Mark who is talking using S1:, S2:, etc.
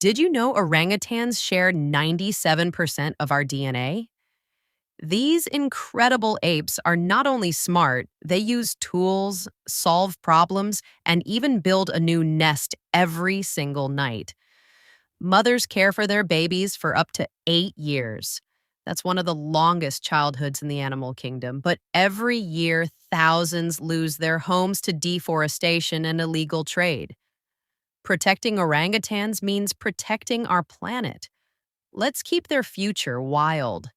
S1: Did you know orangutans share 97% of our DNA? These incredible apes are not only smart, they use tools, solve problems, and even build a new nest every single night. Mothers care for their babies for up to 8 years. That's one of the longest childhoods in the animal kingdom, but every year, thousands lose their homes to deforestation and illegal trade. Protecting orangutans means protecting our planet. Let's keep their future wild.